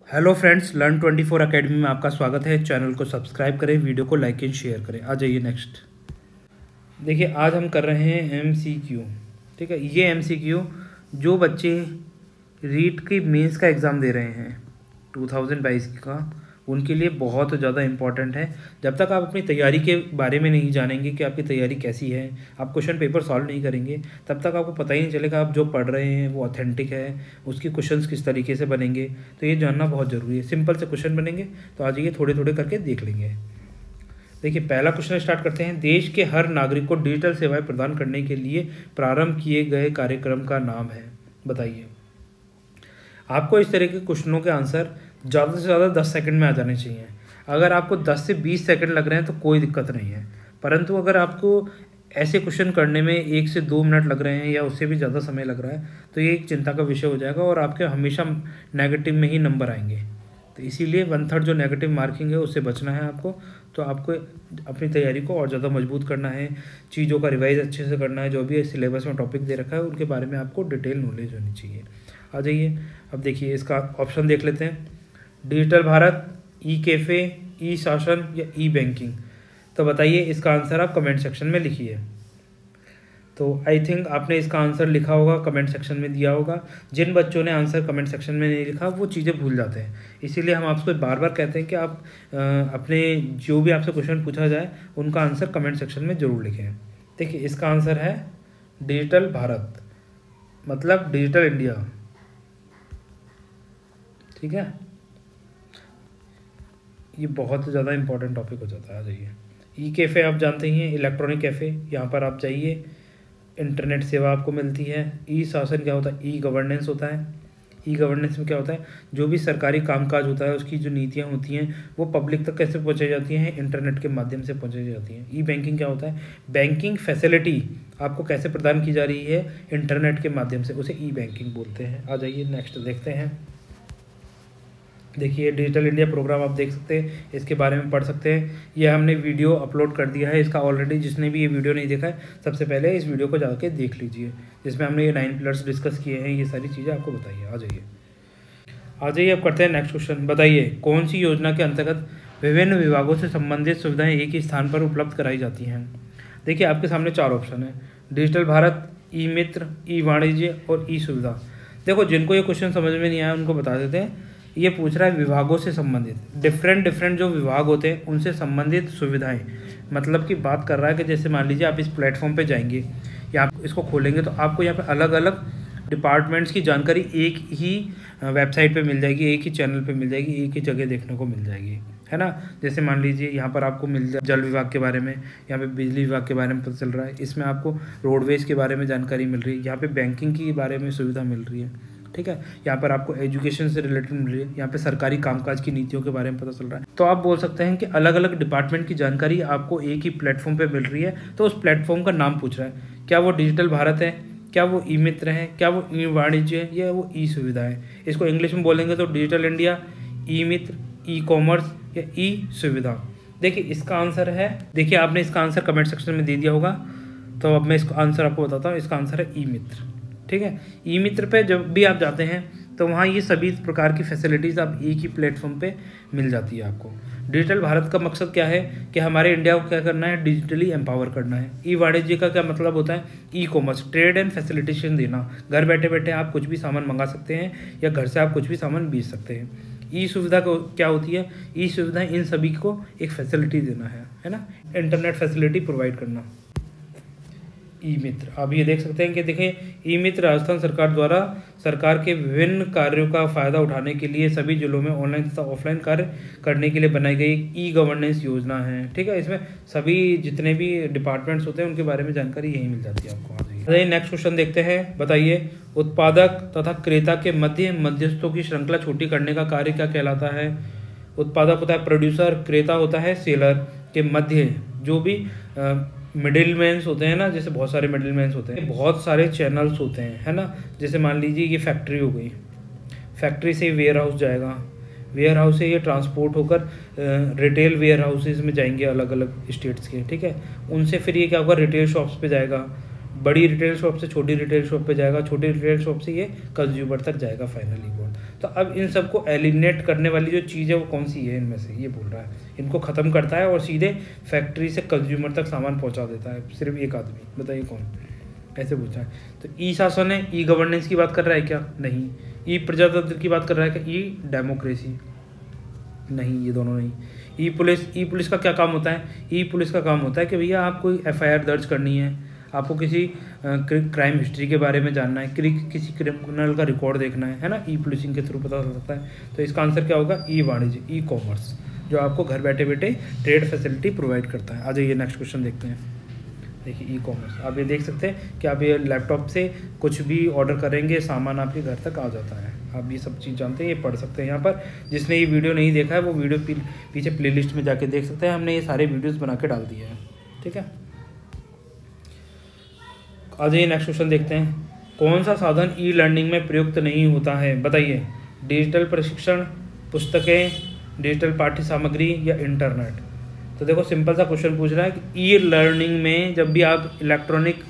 Hello friends, Learn24 academy में आपका स्वागत है। चैनल को सब्सक्राइब करें, वीडियो को लाइक एंड शेयर करें। आ जाइए नेक्स्ट। देखिए, आज हम कर रहे हैं MCQ। ठीक है, ये MCQ जो बच्चे रीट की मेंस का एग्ज़ाम दे रहे हैं 2022 का, उनके लिए बहुत ज़्यादा इम्पॉर्टेंट है। जब तक आप अपनी तैयारी के बारे में नहीं जानेंगे कि आपकी तैयारी कैसी है, आप क्वेश्चन पेपर सॉल्व नहीं करेंगे, तब तक आपको पता ही नहीं चलेगा आप जो पढ़ रहे हैं वो ऑथेंटिक है, उसके क्वेश्चंस किस तरीके से बनेंगे। तो ये जानना बहुत ज़रूरी है। सिंपल से क्वेश्चन बनेंगे, तो आज ये थोड़े थोड़े करके देख लेंगे। देखिए, पहला क्वेश्चन स्टार्ट करते हैं। देश के हर नागरिक को डिजिटल सेवाएं प्रदान करने के लिए प्रारंभ किए गए कार्यक्रम का नाम है, बताइए। आपको इस तरह के क्वेश्चनों के आंसर ज़्यादा से ज़्यादा 10 सेकंड में आ जाने चाहिए। अगर आपको 10 से 20 सेकंड लग रहे हैं तो कोई दिक्कत नहीं है, परंतु अगर आपको ऐसे क्वेश्चन करने में 1 से 2 मिनट लग रहे हैं या उससे भी ज़्यादा समय लग रहा है तो ये एक चिंता का विषय हो जाएगा और आपके हमेशा नेगेटिव में ही नंबर आएंगे। तो इसीलिए 1/3 जो नेगेटिव मार्किंग है उससे बचना है आपको। तो आपको अपनी तैयारी को और ज़्यादा मजबूत करना है, चीज़ों का रिवाइज अच्छे से करना है, जो भी सिलेबस में टॉपिक दे रखा है उनके बारे में आपको डिटेल नॉलेज होनी चाहिए। आ जाइए, अब देखिए इसका ऑप्शन देख लेते हैं। डिजिटल भारत, ई कैफ़े, ई शासन या ई बैंकिंग। तो बताइए, इसका आंसर आप कमेंट सेक्शन में लिखिए। तो आई थिंक आपने इसका आंसर लिखा होगा, कमेंट सेक्शन में दिया होगा। जिन बच्चों ने आंसर कमेंट सेक्शन में नहीं लिखा वो चीज़ें भूल जाते हैं, इसीलिए हम आपको बार बार कहते हैं कि आप अपने जो भी आपसे क्वेश्चन पूछा जाए उनका आंसर कमेंट सेक्शन में ज़रूर लिखें। देखिए, इसका आंसर है डिजिटल भारत, मतलब डिजिटल इंडिया। ठीक है, ये बहुत ज़्यादा इंपॉर्टेंट टॉपिक हो जाता है। आ जाइए, ई कैफ़े आप जानते ही हैं, इलेक्ट्रॉनिक कैफ़े। यहाँ पर आप जाइए, इंटरनेट सेवा आपको मिलती है। ई शासन क्या होता है? ई गवर्नेंस होता है। ई गवर्नेंस में क्या होता है? जो भी सरकारी कामकाज होता है उसकी जो नीतियाँ होती हैं वो पब्लिक तक कैसे पहुँचाई जाती हैं? इंटरनेट के माध्यम से पहुँचाई जाती हैं। ई बैंकिंग क्या होता है? बैंकिंग फैसिलिटी आपको कैसे प्रदान की जा रही है? इंटरनेट के माध्यम से, उसे ई बैंकिंग बोलते हैं। आ जाइए नेक्स्ट देखते हैं। देखिए, डिजिटल इंडिया प्रोग्राम आप देख सकते हैं, इसके बारे में पढ़ सकते हैं। ये हमने वीडियो अपलोड कर दिया है इसका ऑलरेडी। जिसने भी ये वीडियो नहीं देखा है, सबसे पहले इस वीडियो को जाके देख लीजिए, जिसमें हमने ये 9 पिलर्स डिस्कस किए हैं। ये सारी चीज़ें आपको बताइए। आ जाइए, अब करते हैं नेक्स्ट क्वेश्चन। बताइए, कौन सी योजना के अंतर्गत विभिन्न विभागों से संबंधित सुविधाएँ एक ही स्थान पर उपलब्ध कराई जाती हैं? देखिए, आपके सामने 4 ऑप्शन है: डिजिटल भारत, ई मित्र, ई वाणिज्य और ई सुविधा। देखो, जिनको ये क्वेश्चन समझ में नहीं आया उनको बता देते हैं। ये पूछ रहा है विभागों से संबंधित, डिफरेंट जो विभाग होते हैं उनसे संबंधित सुविधाएं। मतलब की बात कर रहा है कि जैसे मान लीजिए आप इस प्लेटफॉर्म पे जाएंगे या आप इसको खोलेंगे तो आपको यहाँ पे अलग अलग डिपार्टमेंट्स की जानकारी एक ही वेबसाइट पे मिल जाएगी, एक ही चैनल पे मिल जाएगी, एक ही जगह देखने को मिल जाएगी, है ना। जैसे मान लीजिए यहाँ पर आपको मिल जाए जल विभाग के बारे में, यहाँ पे बिजली विभाग के बारे में पता चल रहा है, इसमें आपको रोडवेज के बारे में जानकारी मिल रही है, यहाँ पे बैंकिंग के बारे में सुविधा मिल रही है। ठीक है, यहाँ पर आपको एजुकेशन से रिलेटेड मिल रही है, यहाँ पे सरकारी कामकाज की नीतियों के बारे में पता चल रहा है। तो आप बोल सकते हैं कि अलग अलग डिपार्टमेंट की जानकारी आपको एक ही प्लेटफॉर्म पे मिल रही है। तो उस प्लेटफॉर्म का नाम पूछ रहा है, क्या वो डिजिटल भारत है, क्या वो ई मित्र है, क्या वो ई वाणिज्य है, या वो ई सुविधा है। इसको इंग्लिश में बोलेंगे तो डिजिटल इंडिया, ई मित्र, ई कॉमर्स या ई सुविधा। देखिए, इसका आंसर है, देखिए आपने इसका आंसर कमेंट सेक्शन में दे दिया होगा, तो अब मैं इसका आंसर आपको बताता हूँ। इसका आंसर है ई मित्र। ठीक है, ई मित्र पे जब भी आप जाते हैं तो वहाँ ये सभी प्रकार की फैसिलिटीज़ आप एक ही प्लेटफॉर्म पे मिल जाती है आपको। डिजिटल भारत का मकसद क्या है कि हमारे इंडिया को क्या करना है? डिजिटली एम्पावर करना है। ई वाणिज्य का क्या मतलब होता है? E commerce, trade and facilitation देना। घर बैठे बैठे आप कुछ भी सामान मंगा सकते हैं या घर से आप कुछ भी सामान बेच सकते हैं। ई सुविधा को क्या होती है? ई सुविधा इन सभी को एक फैसिलिटी देना है ना, इंटरनेट फैसिलिटी प्रोवाइड करना। ई मित्र, आप ये देख सकते हैं कि देखिए, ई मित्र राजस्थान सरकार द्वारा सरकार के विभिन्न कार्यों का फ़ायदा उठाने के लिए सभी जिलों में ऑनलाइन तथा ऑफलाइन कार्य करने के लिए बनाई गई ई गवर्नेंस योजना है। ठीक है, इसमें सभी जितने भी डिपार्टमेंट्स होते हैं उनके बारे में जानकारी यहीं मिल जाती है आपको। आ जाइए नेक्स्ट क्वेश्चन देखते हैं। बताइए, उत्पादक तथा क्रेता के मध्य मध्यस्थों की श्रृंखला छोटी करने का कार्य क्या कहलाता है? उत्पादक होता है प्रोड्यूसर, क्रेता होता है सेलर, के मध्य जो भी मिडिल मैंस होते हैं ना, जैसे बहुत सारे मिडिल मैंस होते हैं, बहुत सारे चैनल्स होते हैं, है ना। जैसे मान लीजिए ये फैक्ट्री हो गई, फैक्ट्री से वेयर हाउस जाएगा, वेयर हाउस से ये ट्रांसपोर्ट होकर रिटेल वेयर हाउसेज में जाएंगे अलग अलग स्टेट्स के। ठीक है, उनसे फिर ये क्या होगा? रिटेल शॉप्स पे जाएगा, बड़ी रिटेल शॉप से छोटी रिटेल शॉप पे जाएगा, छोटी रिटेल शॉप से ये कंज्यूमर तक जाएगा फाइनली बोल। तो अब इन सबको एलिमिनेट करने वाली जो चीज़ है वो कौन सी है इनमें से, ये बोल रहा है। इनको ख़त्म करता है और सीधे फैक्ट्री से कंज्यूमर तक सामान पहुंचा देता है सिर्फ एक आदमी, बताइए कौन, ऐसे पूछा है। तो ई शासन है, ई गवर्नेंस की बात कर रहा है क्या? नहीं। ई प्रजातंत्र की बात कर रहा है क्या? ई डेमोक्रेसी? नहीं, ये दोनों नहीं। ई पुलिस का क्या काम होता है? ई पुलिस का काम होता है कि भैया आप कोई एफआईआर दर्ज करनी है, आपको किसी क्राइम हिस्ट्री के बारे में जानना है, किसी क्रिमिनल का रिकॉर्ड देखना है ना, ई पुलिसिंग के थ्रू पता चल सकता है। तो इसका आंसर क्या होगा? ई वाणिज्य, ई कॉमर्स, जो आपको घर बैठे बैठे ट्रेड फैसिलिटी प्रोवाइड करता है। आ जाइए नेक्स्ट क्वेश्चन देखते हैं। देखिए ई कॉमर्स, आप ये देख सकते हैं कि आप ये लैपटॉप से कुछ भी ऑर्डर करेंगे, सामान आपके घर तक आ जाता है। आप ये सब चीज़ जानते हैं, ये पढ़ सकते हैं यहाँ पर। जिसने ये वीडियो नहीं देखा है वो वीडियो पीछे प्लेलिस्ट में जाके देख सकते हैं, हमने ये सारे वीडियोस बना के डाल दिए हैं, ठीक है। आ जाइए नेक्स्ट क्वेश्चन देखते हैं। कौन सा साधन ई लर्निंग में प्रयुक्त नहीं होता है, बताइए? डिजिटल प्रशिक्षण, पुस्तकें, डिजिटल पाठ्य सामग्री या इंटरनेट? तो देखो सिंपल सा क्वेश्चन पूछ रहा है कि ई लर्निंग में जब भी आप इलेक्ट्रॉनिक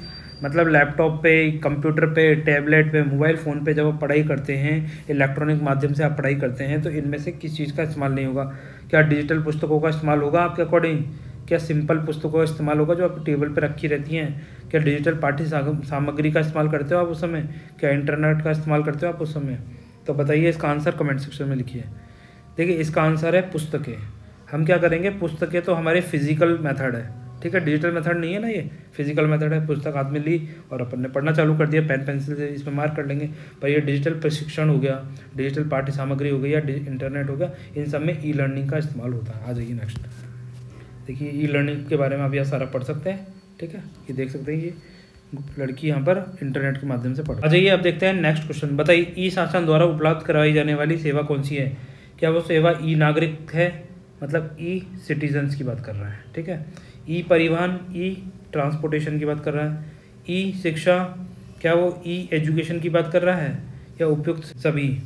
मतलब लैपटॉप पे, कंप्यूटर पे, टैबलेट पे, मोबाइल फ़ोन पे जब आप पढ़ाई करते हैं, इलेक्ट्रॉनिक माध्यम से आप पढ़ाई करते हैं, तो इनमें से किस चीज़ का इस्तेमाल नहीं होगा? क्या डिजिटल पुस्तकों का इस्तेमाल होगा आपके अकॉर्डिंग? क्या सिंपल पुस्तकों का इस्तेमाल होगा जो आप टेबल पर रखी रहती हैं? क्या डिजिटल पाठ्य सामग्री का इस्तेमाल करते हो आप उस समय? क्या इंटरनेट का इस्तेमाल करते हो आप उस समय? तो बताइए, इसका आंसर कमेंट सेक्शन में लिखिए। देखिए इसका आंसर है पुस्तकें। हम क्या करेंगे, पुस्तकें तो हमारे फिजिकल मेथड है, ठीक है, डिजिटल मेथड नहीं है ना, ये फिजिकल मेथड है। पुस्तक हाथ में ली और अपन ने पढ़ना चालू कर दिया, पेन पेंसिल से इसमें मार्क कर लेंगे। पर ये डिजिटल प्रशिक्षण हो गया, डिजिटल पाठ्य सामग्री हो गई या इंटरनेट हो गया, इन सब में ई लर्निंग का इस्तेमाल होता है। आ जाइए नेक्स्ट। देखिए ई लर्निंग के बारे में आप यह सारा पढ़ सकते हैं, ठीक है, ये देख सकते हैं, ये लड़की यहाँ पर इंटरनेट के माध्यम से पढ़। आ जाइए अब देखते हैं नेक्स्ट क्वेश्चन। बताइए ई शासन द्वारा उपलब्ध करवाई जाने वाली सेवा कौन सी है? क्या वो सेवा ई नागरिक है, मतलब ई सिटीजन्स की बात कर रहा है, ठीक है। ई परिवहन, ई ट्रांसपोर्टेशन की बात कर रहा है। ई शिक्षा, क्या वो ई एजुकेशन की बात कर रहा है, या उपयुक्त सभी?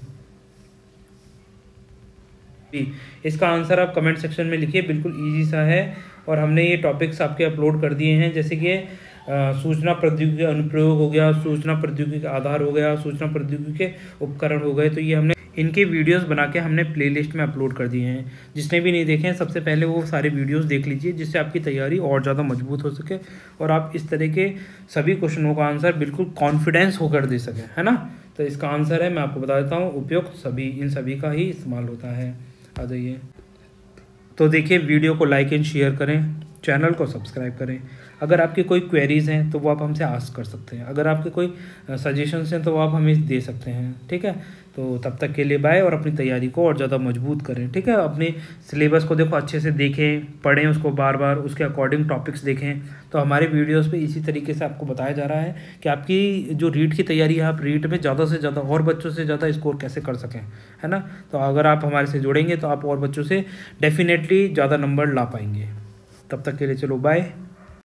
इसका आंसर आप कमेंट सेक्शन में लिखिए, बिल्कुल इजी सा है। और हमने ये टॉपिक्स आपके अपलोड कर दिए हैं, जैसे कि सूचना प्रौद्योगिकी अनुप्रयोग हो गया, सूचना प्रौद्योगिकी आधार हो गया, सूचना प्रौद्योगिकी के उपकरण हो गए। तो ये हमने इनके वीडियोस बना के हमने प्लेलिस्ट में अपलोड कर दिए हैं। जिसने भी नहीं देखे हैं सबसे पहले वो सारे वीडियोस देख लीजिए, जिससे आपकी तैयारी और ज़्यादा मजबूत हो सके और आप इस तरह के सभी क्वेश्चनों का आंसर बिल्कुल कॉन्फिडेंस होकर दे सकें, है ना। तो इसका आंसर है, मैं आपको बता देता हूँ, उपयुक्त सभी, इन सभी का ही इस्तेमाल होता है। आ जाइए। तो देखिए वीडियो को लाइक एंड शेयर करें, चैनल को सब्सक्राइब करें। अगर आपकी कोई क्वेरीज़ हैं तो वो आप हमसे आस्क कर सकते हैं, अगर आपके कोई सजेशंस हैं तो वो आप हमें दे सकते हैं, ठीक है। तो तब तक के लिए बाय, और अपनी तैयारी को और ज़्यादा मजबूत करें, ठीक है। अपने सिलेबस को देखो अच्छे से देखें, पढ़ें उसको बार बार, उसके अकॉर्डिंग टॉपिक्स देखें। तो हमारे वीडियोस पे इसी तरीके से आपको बताया जा रहा है कि आपकी जो रीट की तैयारी है, आप रीट में ज़्यादा से ज़्यादा और बच्चों से ज़्यादा स्कोर कैसे कर सकें, है ना। तो अगर आप हमारे से जुड़ेंगे तो आप और बच्चों से डेफिनेटली ज़्यादा नंबर ला पाएंगे। तब तक के लिए चलो बाय।